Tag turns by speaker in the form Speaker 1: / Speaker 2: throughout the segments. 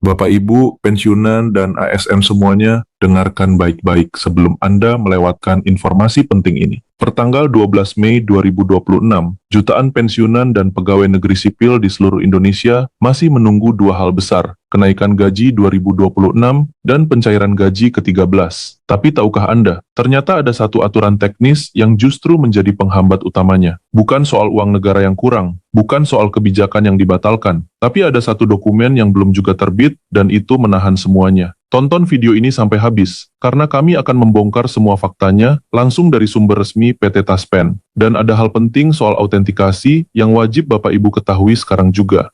Speaker 1: Bapak Ibu, pensiunan dan ASN semuanya, dengarkan baik-baik sebelum Anda melewatkan informasi penting ini. Pertanggal 12 Mei 2026, jutaan pensiunan dan pegawai negeri sipil di seluruh Indonesia masih menunggu dua hal besar, kenaikan gaji 2026 dan pencairan gaji ke-13. Tapi tahukah Anda, ternyata ada satu aturan teknis yang justru menjadi penghambat utamanya. Bukan soal uang negara yang kurang, bukan soal kebijakan yang dibatalkan, tapi ada satu dokumen yang belum juga terbit dan itu menahan semuanya. Tonton video ini sampai habis, karena kami akan membongkar semua faktanya langsung dari sumber resmi PT Taspen. Dan ada hal penting soal autentikasi yang wajib Bapak Ibu ketahui sekarang juga.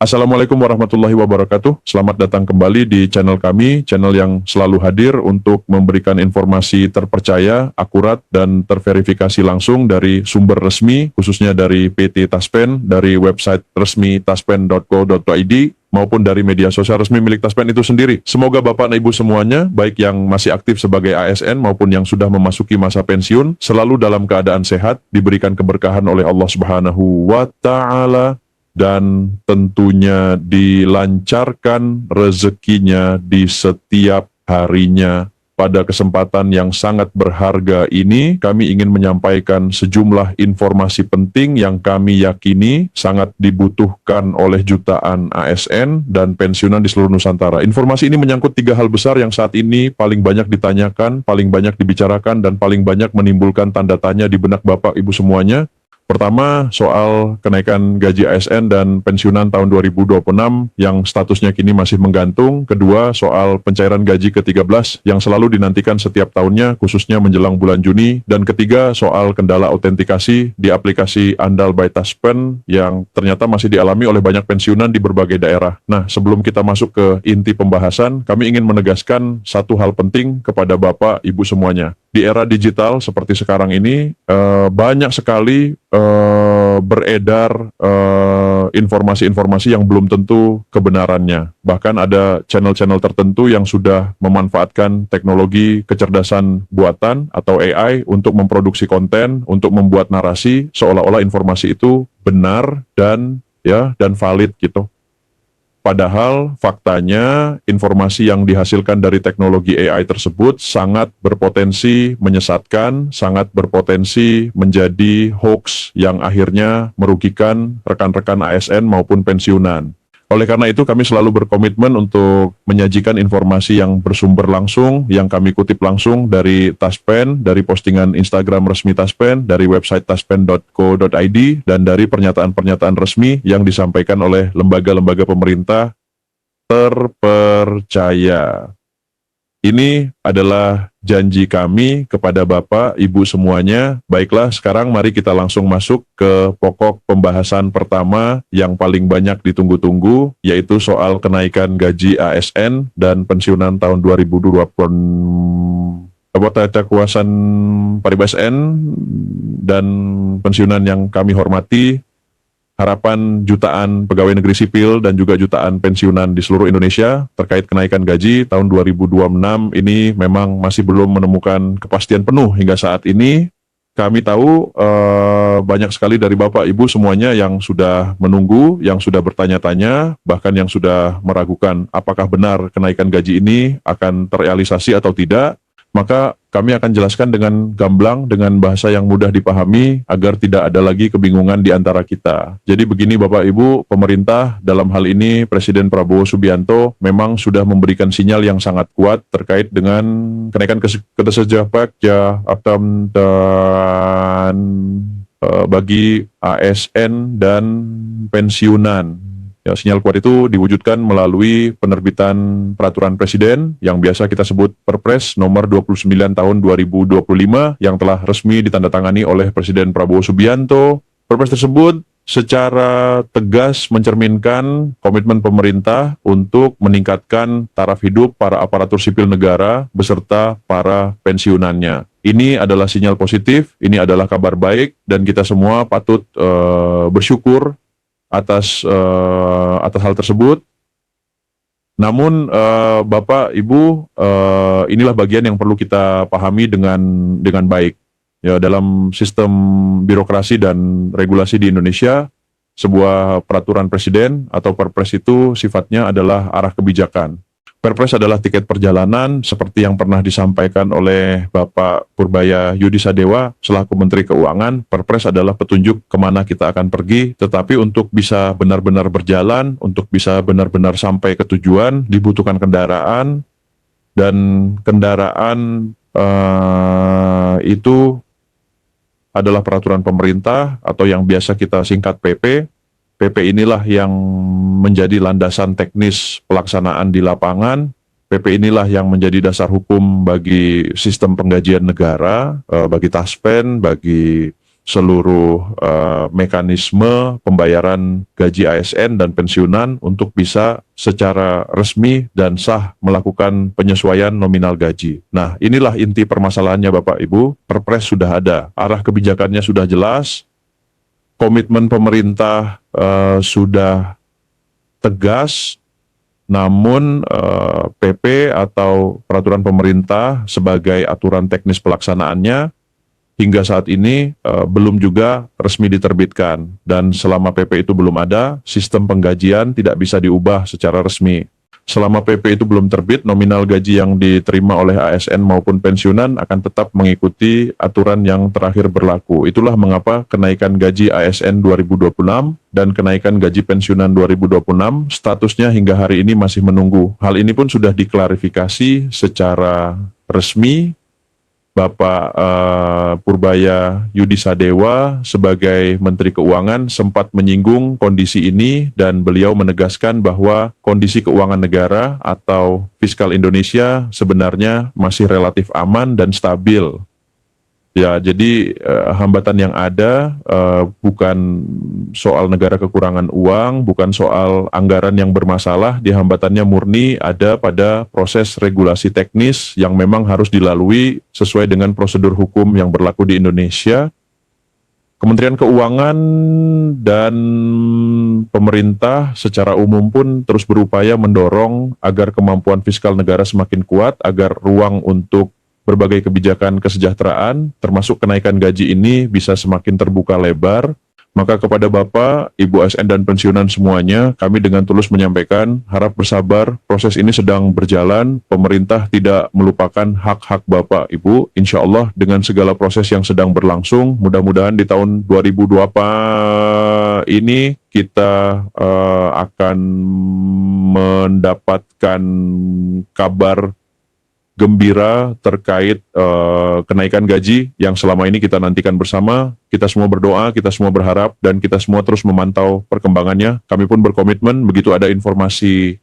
Speaker 2: Assalamualaikum warahmatullahi wabarakatuh. Selamat datang kembali di channel kami, channel yang selalu hadir untuk memberikan informasi terpercaya, akurat, dan terverifikasi langsung dari sumber resmi, khususnya dari PT Taspen, dari website resmi taspen.co.id, maupun dari media sosial resmi milik Taspen itu sendiri. Semoga Bapak dan Ibu semuanya, baik yang masih aktif sebagai ASN maupun yang sudah memasuki masa pensiun, selalu dalam keadaan sehat, diberikan keberkahan oleh Allah Subhanahu wa Ta'ala, dan tentunya dilancarkan rezekinya di setiap harinya. Pada kesempatan yang sangat berharga ini, kami ingin menyampaikan sejumlah informasi penting yang kami yakini sangat dibutuhkan oleh jutaan ASN dan pensiunan di seluruh Nusantara. Informasi ini menyangkut tiga hal besar yang saat ini paling banyak ditanyakan, paling banyak dibicarakan, dan paling banyak menimbulkan tanda tanya di benak Bapak Ibu semuanya. Pertama, soal kenaikan gaji ASN dan pensiunan tahun 2026 yang statusnya kini masih menggantung. Kedua, soal pencairan gaji ke-13 yang selalu dinantikan setiap tahunnya, khususnya menjelang bulan Juni. Dan ketiga, soal kendala autentikasi di aplikasi Andal by Taspen yang ternyata masih dialami oleh banyak pensiunan di berbagai daerah. Nah, sebelum kita masuk ke inti pembahasan, kami ingin menegaskan satu hal penting kepada Bapak, Ibu semuanya. Di era digital seperti sekarang ini, banyak sekali beredar informasi-informasi yang belum tentu kebenarannya. Bahkan ada channel-channel tertentu yang sudah memanfaatkan teknologi kecerdasan buatan atau AI untuk memproduksi konten, untuk membuat narasi seolah-olah informasi itu benar dan valid gitu. Padahal faktanya informasi yang dihasilkan dari teknologi AI tersebut sangat berpotensi menyesatkan, sangat berpotensi menjadi hoax yang akhirnya merugikan rekan-rekan ASN maupun pensiunan. Oleh karena itu kami selalu berkomitmen untuk menyajikan informasi yang bersumber langsung, yang kami kutip langsung dari Taspen, dari postingan Instagram resmi Taspen, dari website taspen.co.id, dan dari pernyataan-pernyataan resmi yang disampaikan oleh lembaga-lembaga pemerintah terpercaya. Ini adalah janji kami kepada Bapak, Ibu semuanya. Baiklah, sekarang mari kita langsung masuk ke pokok pembahasan pertama yang paling banyak ditunggu-tunggu, yaitu soal kenaikan gaji ASN dan pensiunan tahun 2020. Anggota Kuasan Paribas N dan pensiunan yang kami hormati, harapan jutaan pegawai negeri sipil dan juga jutaan pensiunan di seluruh Indonesia terkait kenaikan gaji tahun 2026 ini memang masih belum menemukan kepastian penuh hingga saat ini. Kami tahu banyak sekali dari Bapak Ibu semuanya yang sudah menunggu, yang sudah bertanya-tanya, bahkan yang sudah meragukan apakah benar kenaikan gaji ini akan terrealisasi atau tidak. Maka kami akan jelaskan dengan gamblang, dengan bahasa yang mudah dipahami, agar tidak ada lagi kebingungan di antara kita. Jadi begini Bapak Ibu, pemerintah dalam hal ini Presiden Prabowo Subianto memang sudah memberikan sinyal yang sangat kuat terkait dengan kenaikan kesejahteraan dan bagi ASN dan pensiunan. Ya, sinyal kuat itu diwujudkan melalui penerbitan peraturan presiden yang biasa kita sebut Perpres nomor 29 tahun 2025 yang telah resmi ditandatangani oleh Presiden Prabowo Subianto. Perpres tersebut secara tegas mencerminkan komitmen pemerintah untuk meningkatkan taraf hidup para aparatur sipil negara beserta para pensiunannya. Ini adalah sinyal positif, ini adalah kabar baik, dan kita semua patut bersyukur atas hal tersebut. Namun Bapak Ibu, inilah bagian yang perlu kita pahami dengan baik. Ya, dalam sistem birokrasi dan regulasi di Indonesia, sebuah peraturan presiden atau perpres itu sifatnya adalah arah kebijakan. Perpres adalah tiket perjalanan seperti yang pernah disampaikan oleh Bapak Purbaya Yudi Sadewa selaku Menteri Keuangan. Perpres adalah petunjuk kemana kita akan pergi, tetapi untuk bisa benar-benar berjalan, untuk bisa benar-benar sampai ke tujuan, dibutuhkan kendaraan, dan kendaraan itu adalah peraturan pemerintah atau yang biasa kita singkat PP. PP inilah yang menjadi landasan teknis pelaksanaan di lapangan. PP inilah yang menjadi dasar hukum bagi sistem penggajian negara, bagi Taspen, bagi seluruh mekanisme pembayaran gaji ASN dan pensiunan untuk bisa secara resmi dan sah melakukan penyesuaian nominal gaji. Nah, inilah inti permasalahannya Bapak Ibu. Perpres sudah ada, arah kebijakannya sudah jelas, komitmen pemerintah sudah tegas, namun PP atau peraturan pemerintah sebagai aturan teknis pelaksanaannya hingga saat ini belum juga resmi diterbitkan. Dan selama PP itu belum ada, sistem penggajian tidak bisa diubah secara resmi. Selama PP itu belum terbit, nominal gaji yang diterima oleh ASN maupun pensiunan akan tetap mengikuti aturan yang terakhir berlaku. Itulah mengapa kenaikan gaji ASN 2026 dan kenaikan gaji pensiunan 2026 statusnya hingga hari ini masih menunggu. Hal ini pun sudah diklarifikasi secara resmi. Bapak Purbaya Yudi Sadewa sebagai Menteri Keuangan sempat menyinggung kondisi ini dan beliau menegaskan bahwa kondisi keuangan negara atau fiskal Indonesia sebenarnya masih relatif aman dan stabil. Ya, jadi hambatan yang ada bukan soal negara kekurangan uang, bukan soal anggaran yang bermasalah, hambatannya murni ada pada proses regulasi teknis yang memang harus dilalui sesuai dengan prosedur hukum yang berlaku di Indonesia. Kementerian Keuangan dan pemerintah secara umum pun terus berupaya mendorong agar kemampuan fiskal negara semakin kuat, agar ruang untuk berbagai kebijakan kesejahteraan, termasuk kenaikan gaji ini bisa semakin terbuka lebar. Maka kepada Bapak, Ibu ASN dan pensiunan semuanya, kami dengan tulus menyampaikan, harap bersabar, proses ini sedang berjalan, pemerintah tidak melupakan hak-hak Bapak, Ibu. Insya Allah dengan segala proses yang sedang berlangsung, mudah-mudahan di tahun 2024 ini kita akan mendapatkan kabar gembira terkait kenaikan gaji yang selama ini kita nantikan bersama. Kita semua berdoa, kita semua berharap, dan kita semua terus memantau perkembangannya. Kami pun berkomitmen begitu ada informasi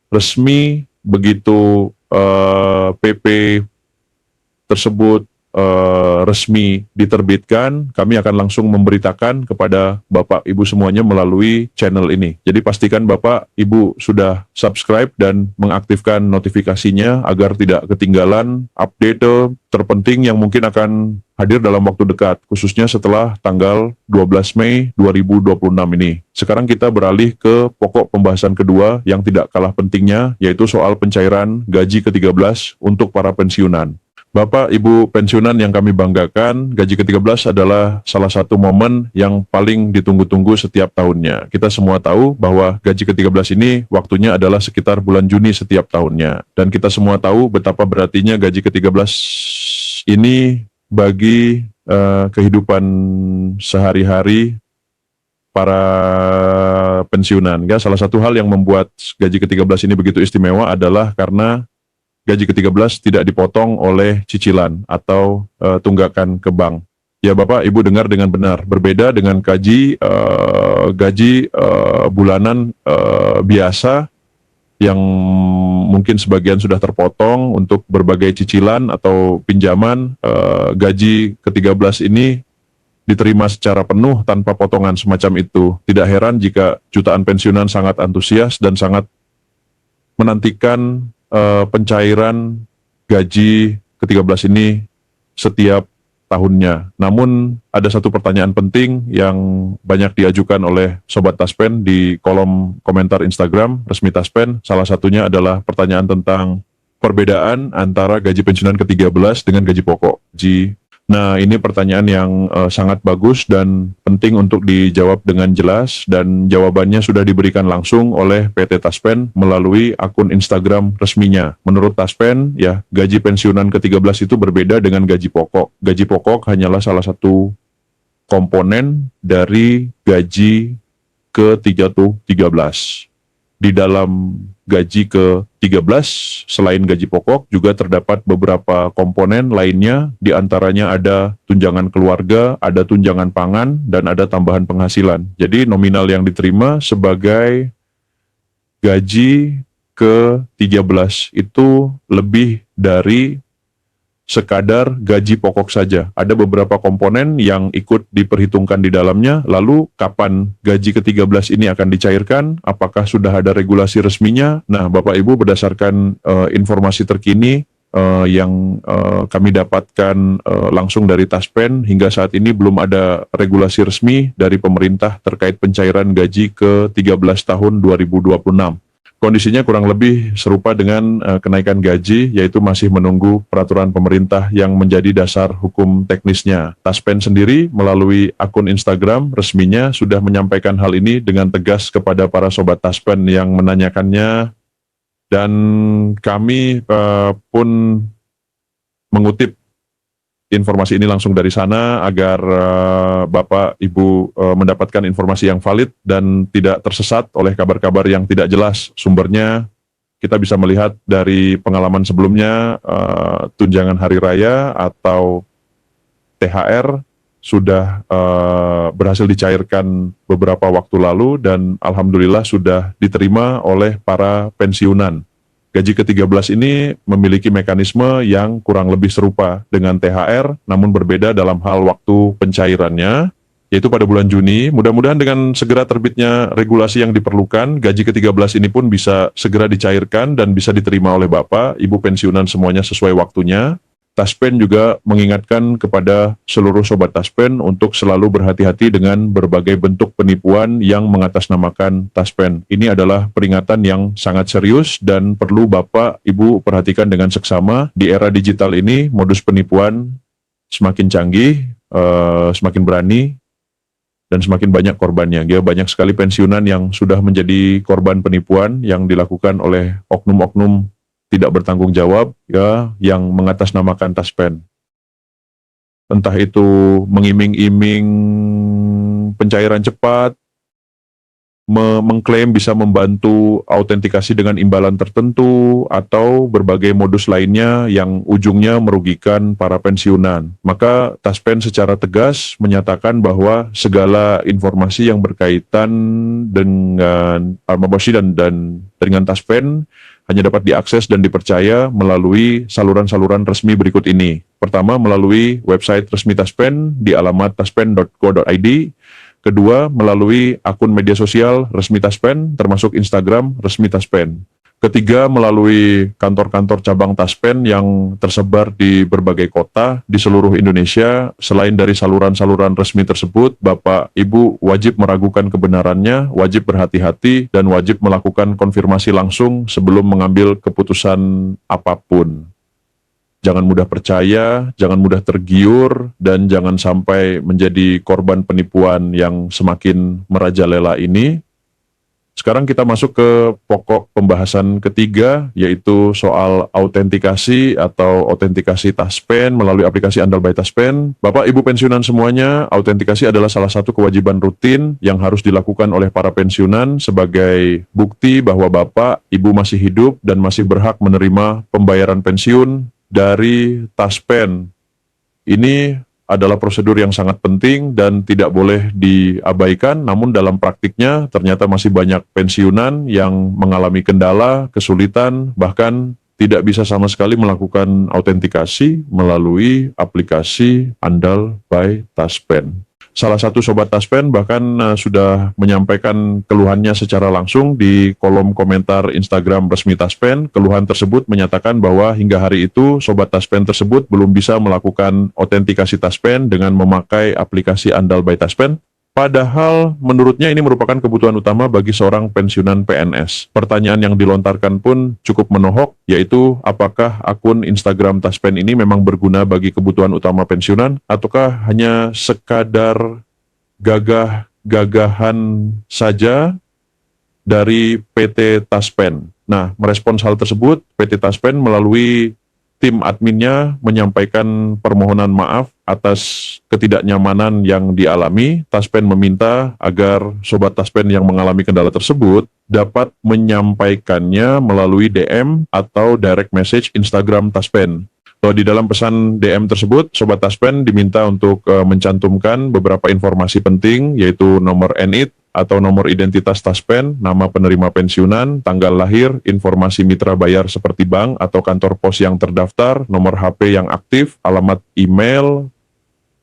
Speaker 2: resmi, begitu PP tersebut resmi diterbitkan, kami akan langsung memberitakan kepada Bapak Ibu semuanya melalui channel ini. Jadi pastikan Bapak Ibu sudah subscribe dan mengaktifkan notifikasinya agar tidak ketinggalan update terpenting yang mungkin akan hadir dalam waktu dekat, khususnya setelah tanggal 12 Mei 2026 ini. Sekarang kita beralih ke pokok pembahasan kedua yang tidak kalah pentingnya, yaitu soal pencairan gaji ke-13 untuk para pensiunan. Bapak, Ibu pensiunan yang kami banggakan, gaji ke-13 adalah salah satu momen yang paling ditunggu-tunggu setiap tahunnya. Kita semua tahu bahwa gaji ke-13 ini waktunya adalah sekitar bulan Juni setiap tahunnya. Dan kita semua tahu betapa berartinya gaji ke-13 ini bagi kehidupan sehari-hari para pensiunan. Ya, salah satu hal yang membuat gaji ke-13 ini begitu istimewa adalah karena gaji ke-13 tidak dipotong oleh cicilan atau tunggakan ke bank. Ya Bapak, Ibu dengar dengan benar. Berbeda dengan gaji bulanan biasa yang mungkin sebagian sudah terpotong untuk berbagai cicilan atau pinjaman. Gaji ke-13 ini diterima secara penuh tanpa potongan semacam itu. Tidak heran jika jutaan pensiunan sangat antusias dan sangat menantikan pencairan gaji ke-13 ini setiap tahunnya. Namun ada satu pertanyaan penting yang banyak diajukan oleh Sobat Taspen di kolom komentar Instagram resmi Taspen. Salah satunya adalah pertanyaan tentang perbedaan antara gaji pensiunan ke-13 dengan gaji pokok. Nah, ini pertanyaan yang sangat bagus dan penting untuk dijawab dengan jelas, dan jawabannya sudah diberikan langsung oleh PT Taspen melalui akun Instagram resminya. Menurut Taspen, ya, gaji pensiunan ke-13 itu berbeda dengan gaji pokok. Gaji pokok hanyalah salah satu komponen dari gaji ke-13. Di dalam gaji ke-13, selain gaji pokok, juga terdapat beberapa komponen lainnya, di antaranya ada tunjangan keluarga, ada tunjangan pangan, dan ada tambahan penghasilan. Jadi nominal yang diterima sebagai gaji ke-13 itu lebih dari sekadar gaji pokok saja. Ada beberapa komponen yang ikut diperhitungkan di dalamnya. Lalu kapan gaji ke-13 ini akan dicairkan? Apakah sudah ada regulasi resminya? Nah, Bapak Ibu, berdasarkan informasi terkini yang kami dapatkan langsung dari Taspen, hingga saat ini belum ada regulasi resmi dari pemerintah terkait pencairan gaji ke-13 tahun 2026. Kondisinya kurang lebih serupa dengan kenaikan gaji, yaitu masih menunggu peraturan pemerintah yang menjadi dasar hukum teknisnya. Taspen sendiri melalui akun Instagram resminya sudah menyampaikan hal ini dengan tegas kepada para sobat Taspen yang menanyakannya, dan kami pun mengutip informasi ini langsung dari sana agar Bapak Ibu mendapatkan informasi yang valid dan tidak tersesat oleh kabar-kabar yang tidak jelas sumbernya. Kita bisa melihat dari pengalaman sebelumnya, tunjangan hari raya atau THR sudah berhasil dicairkan beberapa waktu lalu dan alhamdulillah sudah diterima oleh para pensiunan. Gaji ke-13 ini memiliki mekanisme yang kurang lebih serupa dengan THR, namun berbeda dalam hal waktu pencairannya, yaitu pada bulan Juni. Mudah-mudahan dengan segera terbitnya regulasi yang diperlukan, gaji ke-13 ini pun bisa segera dicairkan dan bisa diterima oleh Bapak, Ibu pensiunan semuanya sesuai waktunya. Taspen juga mengingatkan kepada seluruh sobat Taspen untuk selalu berhati-hati dengan berbagai bentuk penipuan yang mengatasnamakan Taspen. Ini adalah peringatan yang sangat serius dan perlu Bapak Ibu perhatikan dengan seksama. Di era digital ini, modus penipuan semakin canggih, semakin berani, dan semakin banyak korbannya. Ya, banyak sekali pensiunan yang sudah menjadi korban penipuan yang dilakukan oleh oknum-oknum tidak bertanggung jawab, ya, yang mengatasnamakan Taspen. Entah itu mengiming-iming pencairan cepat, mengklaim bisa membantu autentikasi dengan imbalan tertentu, atau berbagai modus lainnya yang ujungnya merugikan para pensiunan. Maka Taspen secara tegas menyatakan bahwa segala informasi yang berkaitan dengan Al-Maboshi dan dengan Taspen hanya dapat diakses dan dipercaya melalui saluran-saluran resmi berikut ini. Pertama, melalui website resmi Taspen di alamat taspen.co.id. Kedua, melalui akun media sosial resmi Taspen, termasuk Instagram resmi Taspen. Ketiga, melalui kantor-kantor cabang Taspen yang tersebar di berbagai kota di seluruh Indonesia. Selain dari saluran-saluran resmi tersebut, Bapak Ibu wajib meragukan kebenarannya, wajib berhati-hati, dan wajib melakukan konfirmasi langsung sebelum mengambil keputusan apapun. Jangan mudah percaya, jangan mudah tergiur, dan jangan sampai menjadi korban penipuan yang semakin merajalela ini. Sekarang kita masuk ke pokok pembahasan ketiga, yaitu soal autentikasi atau autentikasi Taspen melalui aplikasi Andal by Taspen. Bapak Ibu pensiunan semuanya, autentikasi adalah salah satu kewajiban rutin yang harus dilakukan oleh para pensiunan sebagai bukti bahwa Bapak Ibu masih hidup dan masih berhak menerima pembayaran pensiun dari Taspen. Ini adalah prosedur yang sangat penting dan tidak boleh diabaikan, namun dalam praktiknya ternyata masih banyak pensiunan yang mengalami kendala, kesulitan, bahkan tidak bisa sama sekali melakukan autentikasi melalui aplikasi Andal by Taspen. Salah satu sobat Taspen bahkan sudah menyampaikan keluhannya secara langsung di kolom komentar Instagram resmi Taspen. Keluhan tersebut menyatakan bahwa hingga hari itu sobat Taspen tersebut belum bisa melakukan autentikasi Taspen dengan memakai aplikasi Andal by Taspen. Padahal menurutnya ini merupakan kebutuhan utama bagi seorang pensiunan PNS. Pertanyaan yang dilontarkan pun cukup menohok, yaitu apakah akun Instagram Taspen ini memang berguna bagi kebutuhan utama pensiunan, ataukah hanya sekadar gagah-gagahan saja dari PT Taspen. Nah, merespons hal tersebut, PT Taspen melalui tim adminnya menyampaikan permohonan maaf atas ketidaknyamanan yang dialami. Taspen meminta agar Sobat Taspen yang mengalami kendala tersebut dapat menyampaikannya melalui DM atau direct message Instagram Taspen. Di dalam pesan DM tersebut, Sobat Taspen diminta untuk mencantumkan beberapa informasi penting, yaitu nomor NIT atau nomor identitas Taspen, nama penerima pensiunan, tanggal lahir, informasi mitra bayar seperti bank atau kantor pos yang terdaftar, nomor HP yang aktif, alamat email,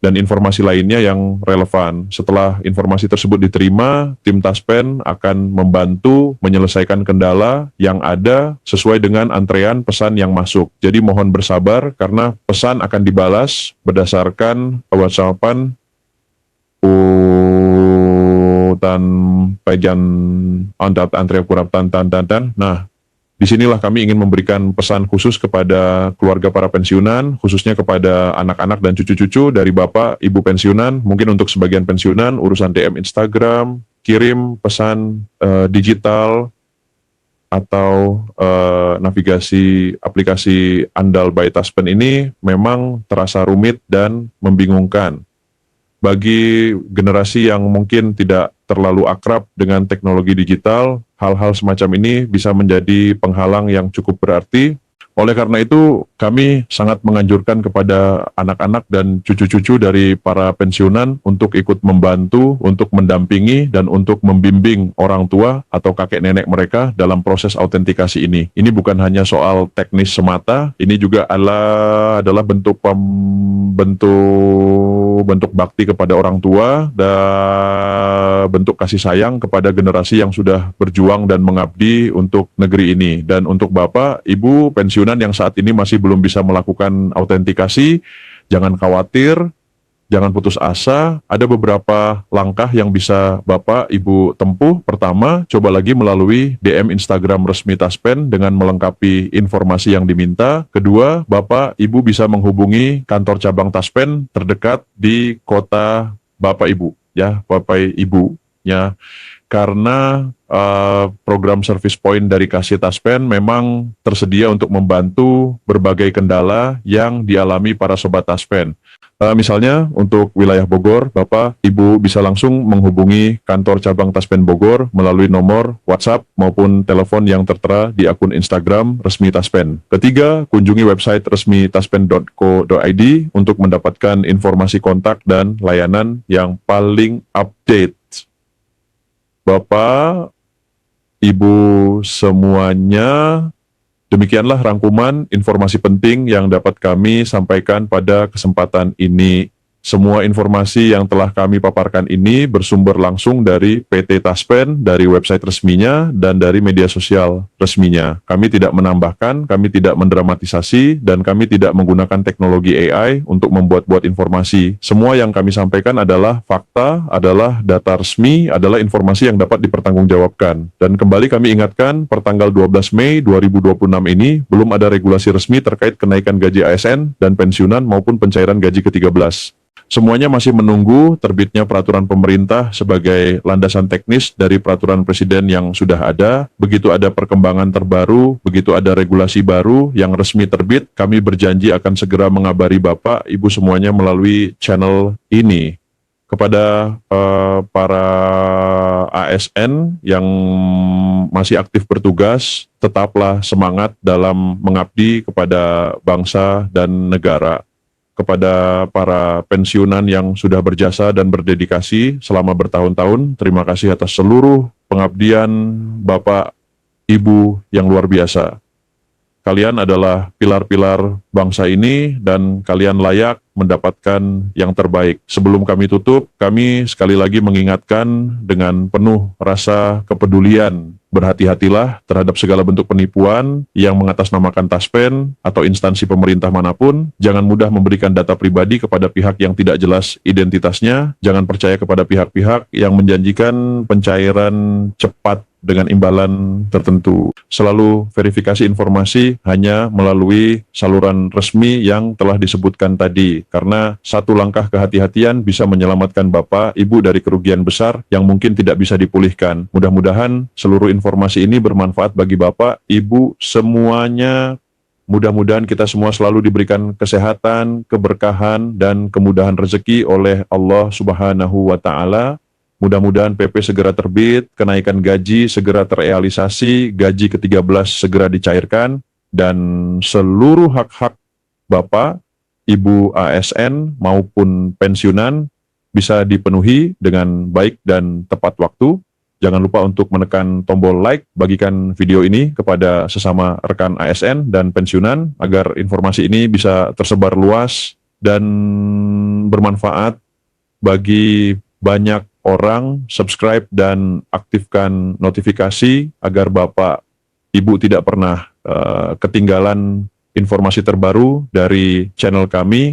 Speaker 2: dan informasi lainnya yang relevan. Setelah informasi tersebut diterima, tim Taspen akan membantu menyelesaikan kendala yang ada sesuai dengan antrean pesan yang masuk. Jadi mohon bersabar karena pesan akan dibalas berdasarkan WhatsAppan dan bagian andat antrean kurap tan. Nah, disinilah kami ingin memberikan pesan khusus kepada keluarga para pensiunan, khususnya kepada anak-anak dan cucu-cucu dari Bapak, Ibu pensiunan. Mungkin untuk sebagian pensiunan, urusan DM Instagram, kirim pesan digital, atau navigasi aplikasi andal by Taspen ini memang terasa rumit dan membingungkan. Bagi generasi yang mungkin tidak terlalu akrab dengan teknologi digital, hal-hal semacam ini bisa menjadi penghalang yang cukup berarti. Oleh karena itu, kami sangat menganjurkan kepada anak-anak dan cucu-cucu dari para pensiunan untuk ikut membantu, untuk mendampingi, dan untuk membimbing orang tua atau kakek nenek mereka dalam proses autentikasi ini. Ini bukan hanya soal teknis semata, ini juga adalah bentuk bakti kepada orang tua dan bentuk kasih sayang kepada generasi yang sudah berjuang dan mengabdi untuk negeri ini. Dan untuk Bapak, Ibu pensiunan yang saat ini masih belum bisa melakukan autentikasi, jangan khawatir, jangan putus asa. Ada beberapa langkah yang bisa Bapak, Ibu tempuh. Pertama, coba lagi melalui DM Instagram resmi Taspen dengan melengkapi informasi yang diminta. Kedua, Bapak, Ibu bisa menghubungi kantor cabang Taspen terdekat di kota Bapak, Ibu. Ya, Bapak, Ibu. Ya, karena program service point dari Kasih Taspen memang tersedia untuk membantu berbagai kendala yang dialami para Sobat Taspen. Misalnya untuk wilayah Bogor, Bapak, Ibu bisa langsung menghubungi kantor cabang Taspen Bogor melalui nomor WhatsApp maupun telepon yang tertera di akun Instagram resmi Taspen. Ketiga, kunjungi website resmi taspen.co.id untuk mendapatkan informasi kontak dan layanan yang paling update. Bapak, Ibu semuanya, demikianlah rangkuman informasi penting yang dapat kami sampaikan pada kesempatan ini. Semua informasi yang telah kami paparkan ini bersumber langsung dari PT Taspen, dari website resminya, dan dari media sosial resminya. Kami tidak menambahkan, kami tidak mendramatisasi, dan kami tidak menggunakan teknologi AI untuk membuat-buat informasi. Semua yang kami sampaikan adalah fakta, adalah data resmi, adalah informasi yang dapat dipertanggungjawabkan. Dan kembali kami ingatkan, pertanggal 12 Mei 2026 ini, belum ada regulasi resmi terkait kenaikan gaji ASN dan pensiunan maupun pencairan gaji ke-13. Semuanya masih menunggu terbitnya peraturan pemerintah sebagai landasan teknis dari peraturan presiden yang sudah ada. Begitu ada perkembangan terbaru, begitu ada regulasi baru yang resmi terbit, kami berjanji akan segera mengabari Bapak, Ibu semuanya melalui channel ini. Kepada para ASN yang masih aktif bertugas, tetaplah semangat dalam mengabdi kepada bangsa dan negara. Kepada para pensiunan yang sudah berjasa dan berdedikasi selama bertahun-tahun, terima kasih atas seluruh pengabdian Bapak, Ibu yang luar biasa. Kalian adalah pilar-pilar bangsa ini dan kalian layak mendapatkan yang terbaik. Sebelum kami tutup, kami sekali lagi mengingatkan dengan penuh rasa kepedulian, berhati-hatilah terhadap segala bentuk penipuan yang mengatasnamakan Taspen atau instansi pemerintah manapun. Jangan mudah memberikan data pribadi kepada pihak yang tidak jelas identitasnya. Jangan percaya kepada pihak-pihak yang menjanjikan pencairan cepat dengan imbalan tertentu. Selalu verifikasi informasi hanya melalui saluran resmi yang telah disebutkan tadi, karena satu langkah kehati-hatian bisa menyelamatkan Bapak, Ibu dari kerugian besar yang mungkin tidak bisa dipulihkan. Mudah-mudahan seluruh informasi ini bermanfaat bagi Bapak, Ibu, semuanya. Mudah-mudahan kita semua selalu diberikan kesehatan, keberkahan, dan kemudahan rezeki oleh Allah Subhanahu wa Ta'ala. Mudah-mudahan PP segera terbit, kenaikan gaji segera terrealisasi, gaji ke-13 segera dicairkan, dan seluruh hak-hak Bapak, Ibu ASN maupun pensiunan bisa dipenuhi dengan baik dan tepat waktu. Jangan lupa untuk menekan tombol like, bagikan video ini kepada sesama rekan ASN dan pensiunan agar informasi ini bisa tersebar luas dan bermanfaat bagi banyak orang. Subscribe dan aktifkan notifikasi agar Bapak, Ibu tidak pernah ketinggalan informasi terbaru dari channel kami.